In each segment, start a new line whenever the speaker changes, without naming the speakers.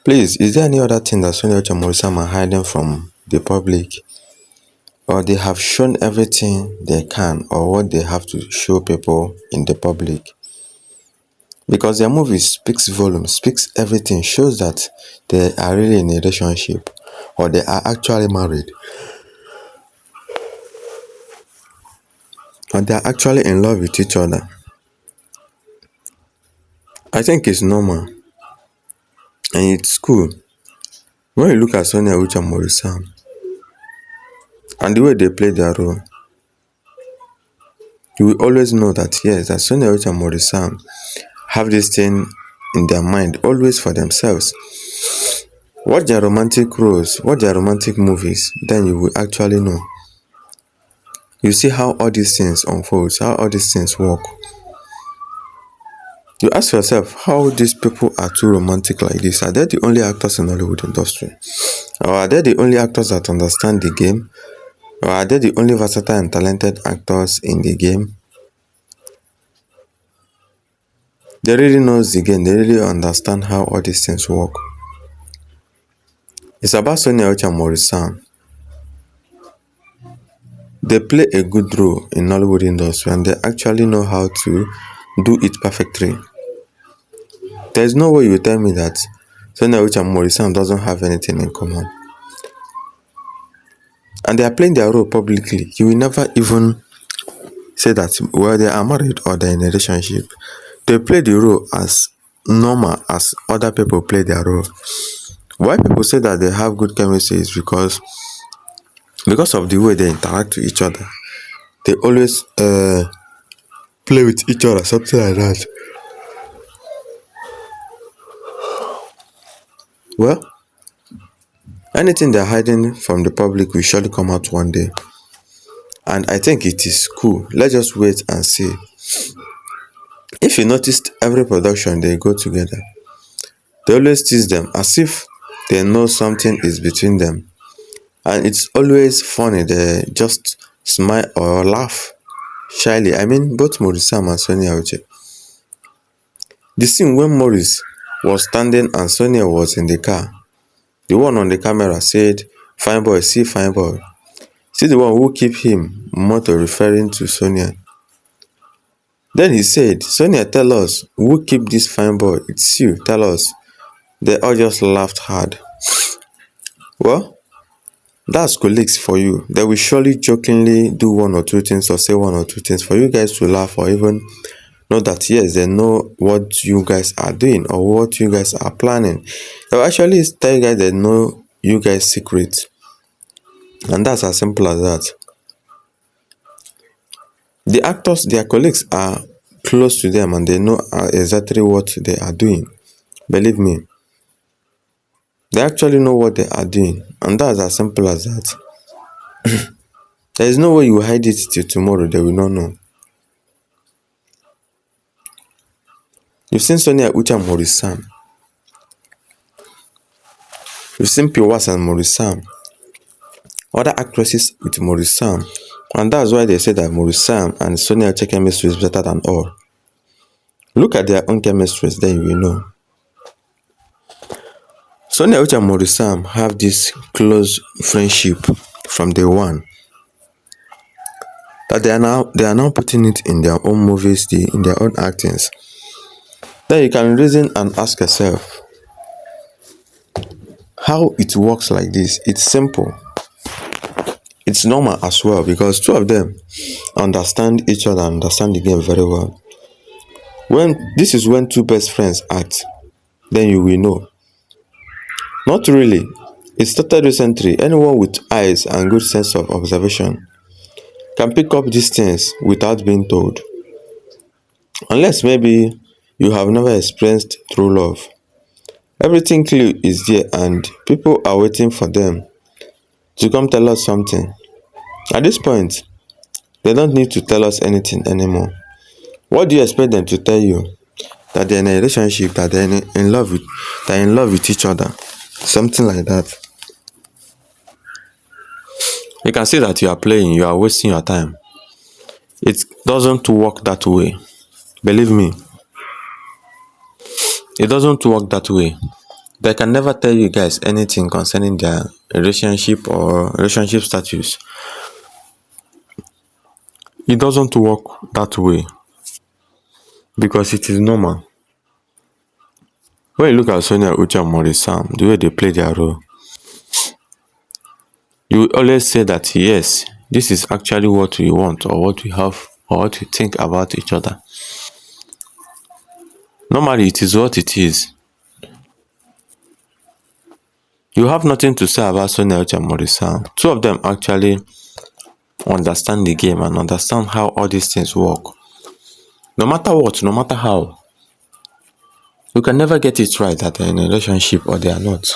Please, is there any other thing that Sonia Uche and Maurice are hiding from the public? Or they have shown everything they can or what they have to show people in the public? Because their movie speaks volume, speaks everything, shows that they are really in a relationship or they are actually married or they are actually in love with each other. I think it's normal and it's cool. When you look at Sonia Uche and Maurice and the way they play their role, you will always know that yes, that Sonia Uche and Maurice have this thing in their mind always for themselves. Watch their romantic roles, watch their romantic movies, then you will actually know. You see how all these things unfold, how all these things work. You ask yourself how these people are too romantic like this. Are they the only actors in the Hollywood industry? Or are they the only actors that understand the game? Or are they the only versatile and talented actors in the game? They really knows the game. They really understand how all these things work. It's about Sonia Uche and Maurice. They play a good role in Hollywood industry and they actually know how to do it perfectly. There is no way you tell me that Sonia Uche and Maurice doesn't have anything in common. And they are playing their role publicly. You will never even say that well they are married or they're in a relationship. They play the role as normal as other people play their role. Why people say that they have good chemistry is because of the way they interact with each other. They always play with each other, something like that. Well, anything they're hiding from the public will surely come out one day. And I think it is cool. Let's just wait and see. If you noticed every production they go together, they always tease them as if they know something is between them. And it's always funny. They just smile or laugh shyly. I mean, both Maurice and Sonia Uche. The scene when Maurice was standing and Sonia was in the car, the one on the camera said, "Fine boy, see fine boy." See the one who keep him motto referring to Sonia. Then he said, "Sonia, tell us, who keep this fine boy? It's you, tell us." They all just laughed hard. Well, that's colleagues for you. They will surely jokingly do one or two things or say one or two things for you guys to laugh or even know that yes, they know what you guys are doing or what you guys are planning. They will actually tell you guys they know you guys' secrets. And that's as simple as that. The actors, their colleagues are close to them and they know exactly what they are doing. Believe me. They actually know what they are doing. And that's as simple as that. There is no way you hide it till tomorrow. They will not know. You've seen Sonia Uche and Maurice. You've seen Piwas and Maurice. Other actresses with Maurice. And that's why they say that Maurice and Sonia Uche chemistry is better than all. Look at their own chemistries, then you will know. Sonia Uche and Maurice have this close friendship from day one. That they are now putting it in their own movies, in their own actings. Then you can reason and ask yourself how it works like this. It's simple. It's normal as well because two of them understand each other, understand the game very well. This is when two best friends act, then you will know. Not really. It started recently. Anyone with eyes and good sense of observation can pick up these things without being told. Unless maybe you have never experienced true love. Everything clear is there and people are waiting for them to come tell us something. At this point, they don't need to tell us anything anymore. What do you expect them to tell you? That they're in a relationship, that they're in love with each other. Something like that. You can see that you are playing, you are wasting your time. It doesn't work that way. Believe me. It doesn't work that way. They can never tell you guys anything concerning their relationship or relationship status. It doesn't work that way because it is normal. When you look at Sonia, Uche, and Maurice Sam, the way they play their role, you will always say that yes, this is actually what we want or what we have or what we think about each other. Normally, it is what it is. You have nothing to say about Sonia, Uche, and Maurice Sam. Two of them actually understand the game and understand how all these things work. No matter what, no matter how, you can never get it right that they're in a relationship or they are not.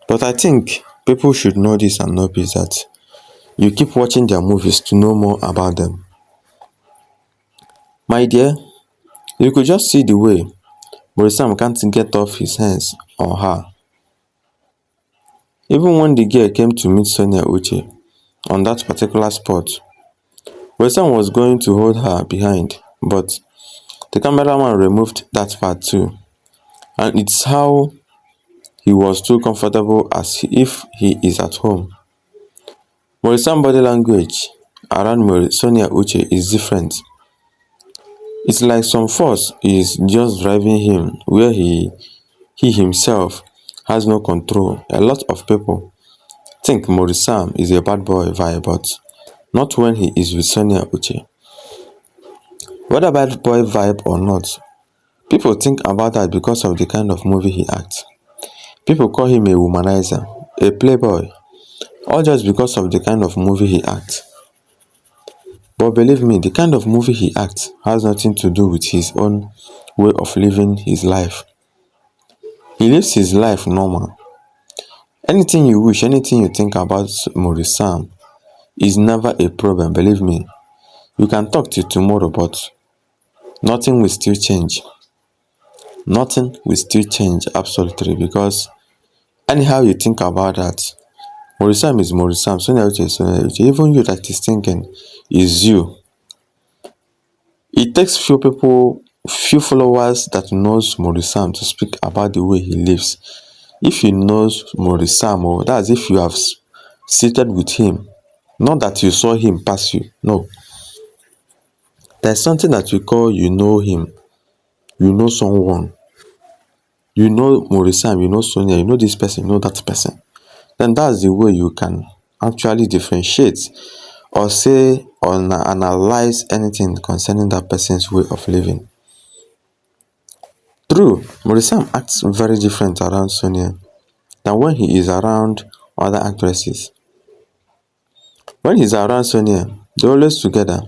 But I think people should know this and know this, that you keep watching their movies to know more about them. My dear, you could just see the way Maurice Sam can't get off his hands on her. Even when the girl came to meet Sonia Uche on that particular spot, Maurice Sam was going to hold her behind, but the cameraman removed that part too. And it's how he was too comfortable as if he is at home. Maurice Sam's body language around Sonia Uche is different. It's like some force is just driving him where he himself has no control. A lot of people think Maurice Sam is a bad boy vibe, but not when he is with Sonia Uche. Whether bad boy vibe or not, people think about that because of the kind of movie he acts. People call him a womanizer, a playboy, all just because of the kind of movie he acts. But believe me, the kind of movie he acts has nothing to do with his own way of living his life. He lives his life normal. Anything you wish, anything you think about Maurice Sam is never a problem, believe me. You can talk till tomorrow, but nothing will still change. Nothing will still change absolutely, because anyhow you think about that, Maurice Sam is Maurice Sam, Sonia Uche is Sonia Uche. Even you that is thinking is you. It takes few people, few followers that knows Maurice Sam to speak about the way he lives. If you knows Maurice Sam, that's if you have seated with him. Not that you saw him pass you. No. There's something that we call you know him. You know someone. You know Maurice Sam, you know Sonia, you know this person, you know that person. Then that's the way you can actually differentiate or say or analyze anything concerning that person's way of living. True, Maurice Sam acts very different around Sonia than when he is around other actresses. When he's around Sonia, they're always together.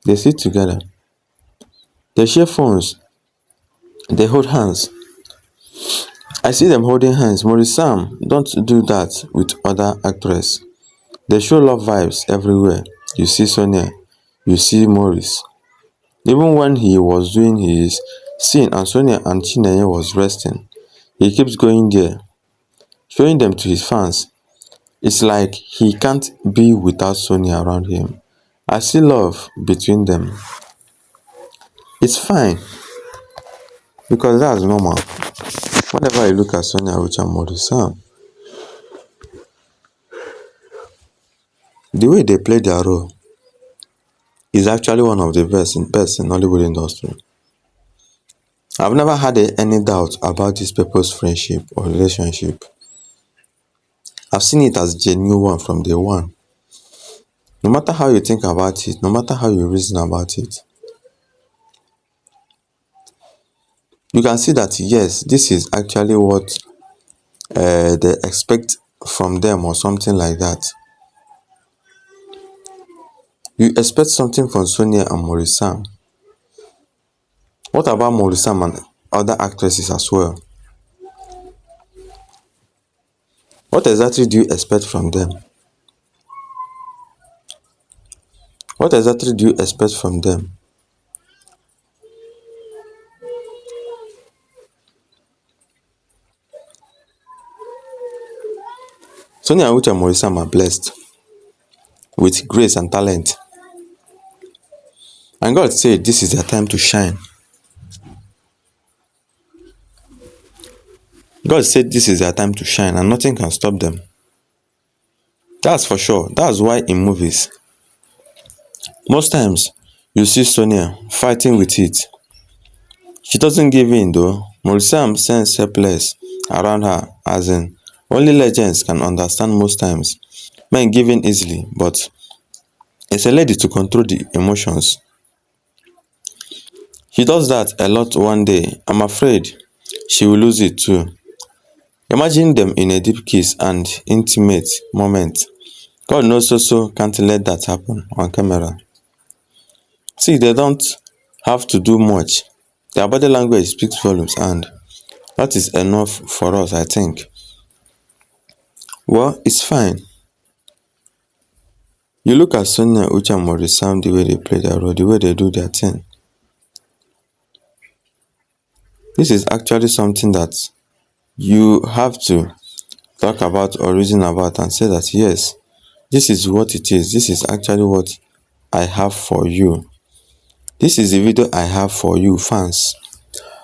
They sit together. They share phones. They hold hands. I see them holding hands. Maurice Sam don't do that with other actresses. They show love vibes everywhere. You see Sonia. You see Maurice. Even when he was doing his scene and Sonia and Chinenye was resting, he keeps going there, showing them to his fans. It's like he can't be without Sonia around him. I see love between them. It's fine because that's normal. Whenever I look at Sonia Uche and Maurice Sam, the way they play their role is actually one of the best in Hollywood industry. I've never had any doubt about these people's friendship or relationship. I've seen it as genuine one from day one. No matter how you think about it, no matter how you reason about it, you can see that yes, this is actually what they expect from them or something like that. You expect something from Sonia and Maurice Sam. What about Maurice Sam and other actresses as well? What exactly do you expect from them? What exactly do you expect from them? Sonia and Uche and Maurice Sam are blessed with grace and talent. And God said this is their time to shine. God said this is their time to shine and nothing can stop them. That's for sure. That's why in movies, most times you see Sonia fighting with it. She doesn't give in though. Maurice sends helpless around her, as in only legends can understand most times. Men give in easily, but it's a lady to control the emotions. She does that a lot one day. I'm afraid she will lose it too. Imagine them in a deep kiss and intimate moment. God knows so can't let that happen on camera. See, they don't have to do much. Their body language speaks volumes and that is enough for us, I think. Well, it's fine. You look at Sonia, UCHE and MAURICE, the way they play their role, the way they do their thing. This is actually something that you have to talk about or reason about and say that yes, this is what it is. This is actually what I have for you. This is the video I have for you, fans.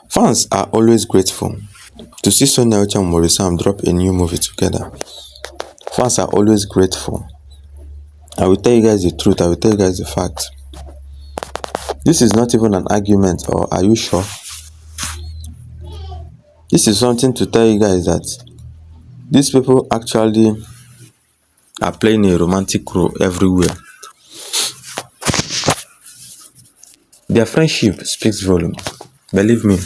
Fans are always grateful to see Sonia, UCHE and MAURICE drop a new movie together. Fans are always grateful. I will tell you guys the truth. I will tell you guys the fact. This is not even an argument, or are you sure? This is something to tell you guys that these people actually are playing a romantic role everywhere. Their friendship speaks volume. Believe me.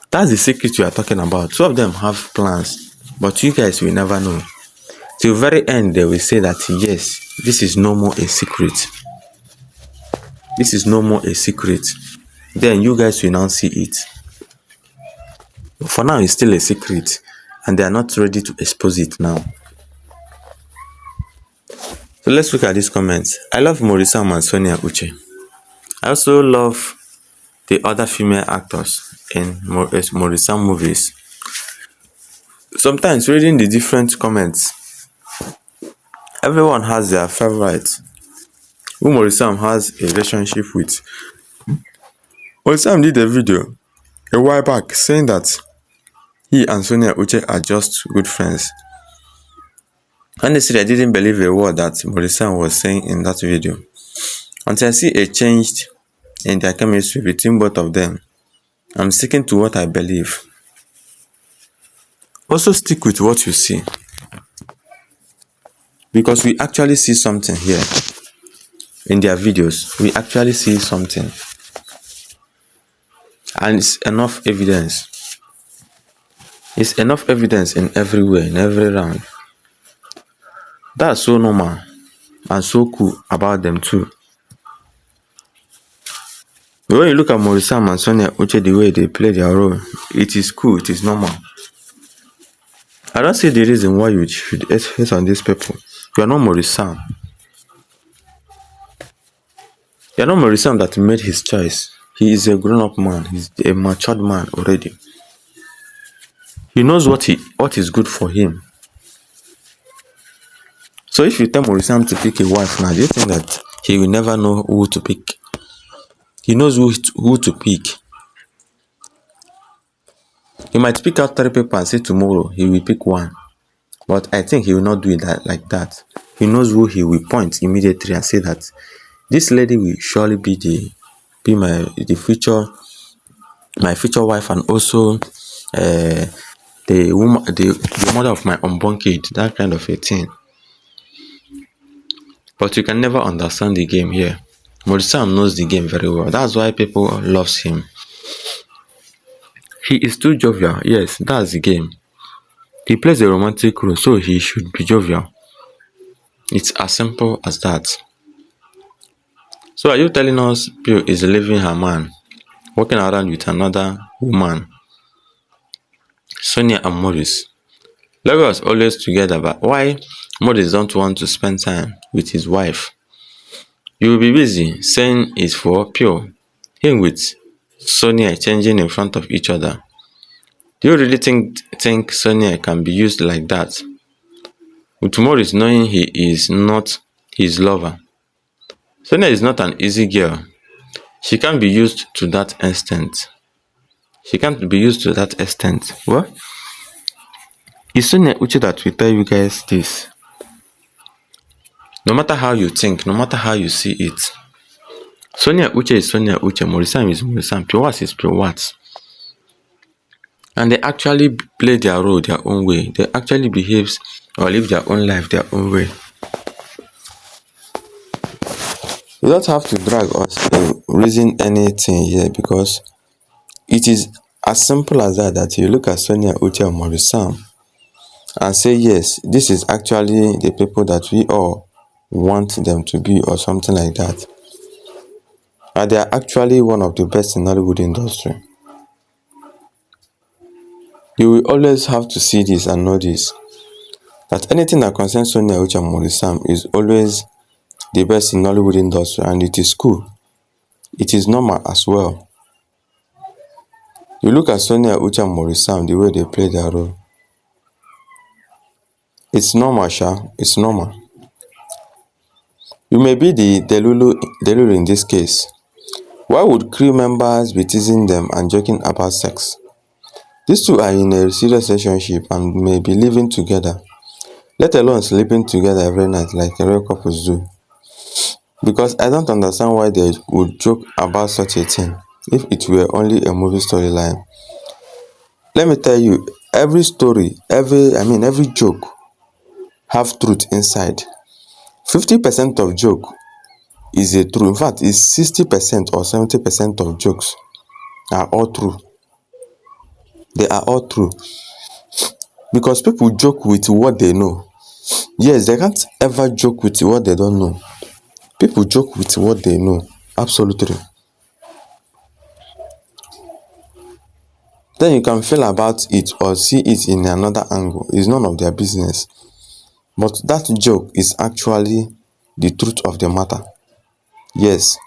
That's the secret you are talking about. Two of them have plans, but you guys will never know. Till very end, they will say that yes, this is no more a secret. This is no more a secret. Then you guys will now see it. But for now, it's still a secret, and they are not ready to expose it now. So let's look at these comments. I love MAURICE and Sonia UCHE. I also love the other female actors in MAURICE movies. Sometimes reading the different comments, everyone has their favorite who MAURICE has a relationship with. MAURICE did a video a while back saying that he and Sonia UCHE are just good friends. Honestly, I didn't believe a word that MAURICE was saying in that video until I see a change in their chemistry between both of them. I'm sticking to what I believe. Also stick with what you see, because we actually see something here in their videos. We actually see something, and it's enough evidence. It's enough evidence in everywhere, in every round. That's so normal and so cool about them too. But when you look at MAURICE and Sonia UCHE, the way they play their role, it is cool, it is normal. I don't see the reason why you should hate on these people. You are not MAURICE. You are not MAURICE that made his choice. He is a grown-up man. He's a matured man already. He knows what is good for him. So if you tell MAURICE to pick a wife now, do you think that he will never know who to pick? He knows who to pick. He might pick out 3 people and say tomorrow he will pick one. But I think he will not do it like that. He knows who he will point immediately and say that this lady will surely be my future wife, and also the mother of my unborn kid, that kind of a thing. But you can never understand the game here. MAURICE knows the game very well. That's why people loves him. He is too jovial. Yes, that's the game. He plays a romantic role, so he should be jovial. It's as simple as that. So are you telling us Pio is leaving her man, walking around with another woman? Sonia and MAURICE. Lego was always together, but why MAURICE don't want to spend time with his wife? You will be busy saying it's for Pio. Him with Sonia changing in front of each other. Do you really think Sonia can be used like that? With MAURICE knowing he is not his lover. Sonia is not an easy girl. She can't be used to that extent. She can't be used to that extent. Well, it's Sonia Uche that will tell you guys this. No matter how you think, no matter how you see it, Sonia Uche is Sonia Uche, Maurice is Maurice, Piwas is Piwas. And they actually play their role their own way. They actually behave or live their own life their own way. You don't have to drag us in reason anything here, because it is as simple as that you look at Sonia Uche or Maurice and say, yes, this is actually the people that we all want them to be, or something like that. And they are actually one of the best in Hollywood industry. You will always have to see this and know this, that anything that concerns Sonia Uche and Maurice is always the best in Hollywood industry, and it is cool. It is normal as well. You look at Sonia Uche and Maurice, the way they play their role. It's normal, Sha. It's normal. You may be the Delulu in this case. Why would crew members be teasing them and joking about sex? These two are in a serious relationship and may be living together, let alone sleeping together every night like real couples do. Because I don't understand why they would joke about such a thing if it were only a movie storyline. Let me tell you, every story, every joke have truth inside. 50% of joke is a true. In fact, it's 60% or 70% of jokes are all true. They are all true. Because people joke with what they know. Yes, they can't ever joke with what they don't know. People joke with what they know. Absolutely. Then you can feel about it or see it in another angle. It's none of their business. But that joke is actually the truth of the matter. Yes.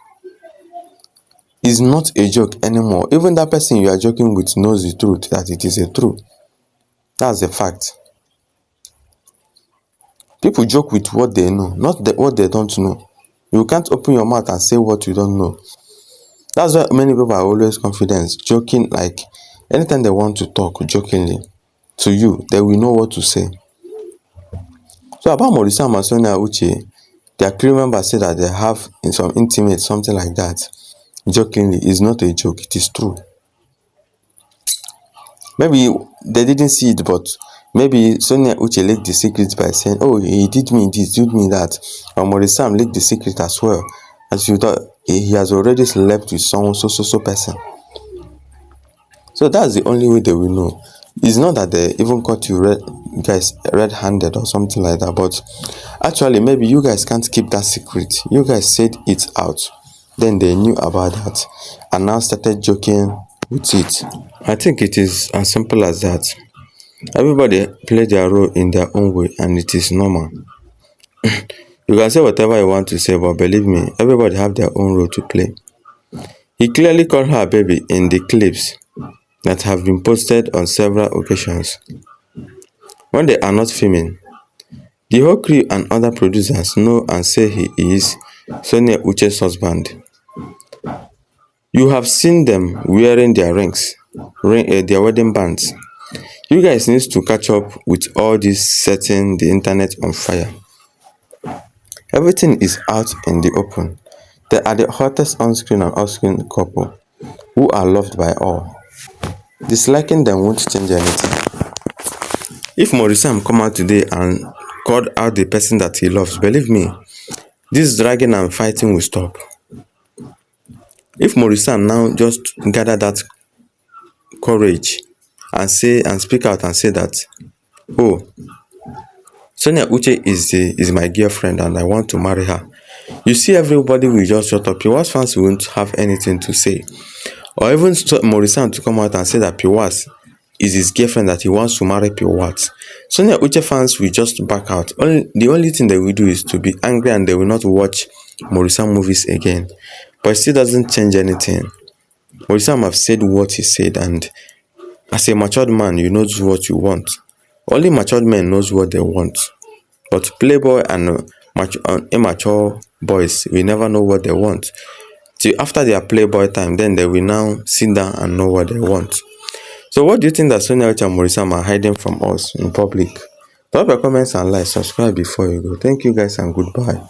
It's not a joke anymore. Even that person you are joking with knows the truth, that it is a truth. That's the fact. People joke with what they know, not what they don't know. You can't open your mouth and say what you don't know. That's why many people are always confident, joking, like anytime they want to talk jokingly to you, they will know what to say. So about Maurice and Sonia Uche, their crew members say that they have in some intimate, something like that. Jokingly, is not a joke, it is true. Maybe they didn't see it, but maybe Sonia Uche leaked the secret by saying, oh, he did me this, did me that. Or Maurice leaked the secret as well. As you thought, he has already slept with someone, so person. So that's the only way they will know. It's not that they even caught you red-handed or something like that, but actually maybe you guys can't keep that secret. You guys said it out. Then they knew about that and now started joking with it. I think it is as simple as that. Everybody play their role in their own way and it is normal. You can say whatever you want to say, but believe me, everybody have their own role to play. He clearly called her baby in the clips that have been posted on several occasions. When they are not filming, the whole crew and other producers know and say he is Sonia Uche's husband. You have seen them wearing their rings, their wedding bands. You guys need to catch up with all this setting the internet on fire. Everything is out in the open. They are the hottest on-screen and off-screen couple who are loved by all. Disliking them won't change anything. If Maurice come out today and called out the person that he loves, believe me, this dragging and fighting will stop. If Maurice now just gather that courage and say and speak out and say that, oh, Sonia Uche is my girlfriend and I want to marry her, you see everybody will just shut up. Piwas fans won't have anything to say. Or even Maurice to come out and say that Piwas is his girlfriend, that he wants to marry Piwas. Sonia Uche fans will just back out. The only thing they will do is to be angry and they will not watch Maurice movies again. But it still doesn't change anything. Maurice have said what he said, and as a matured man, you know what you want. Only matured men knows what they want. But playboy and immature boys will never know what they want. Till after their playboy time, then they will now sit down and know what they want. So what do you think that Sonia Uche and Maurice are hiding from us in public? Drop your comments and like, subscribe before you go. Thank you guys and goodbye.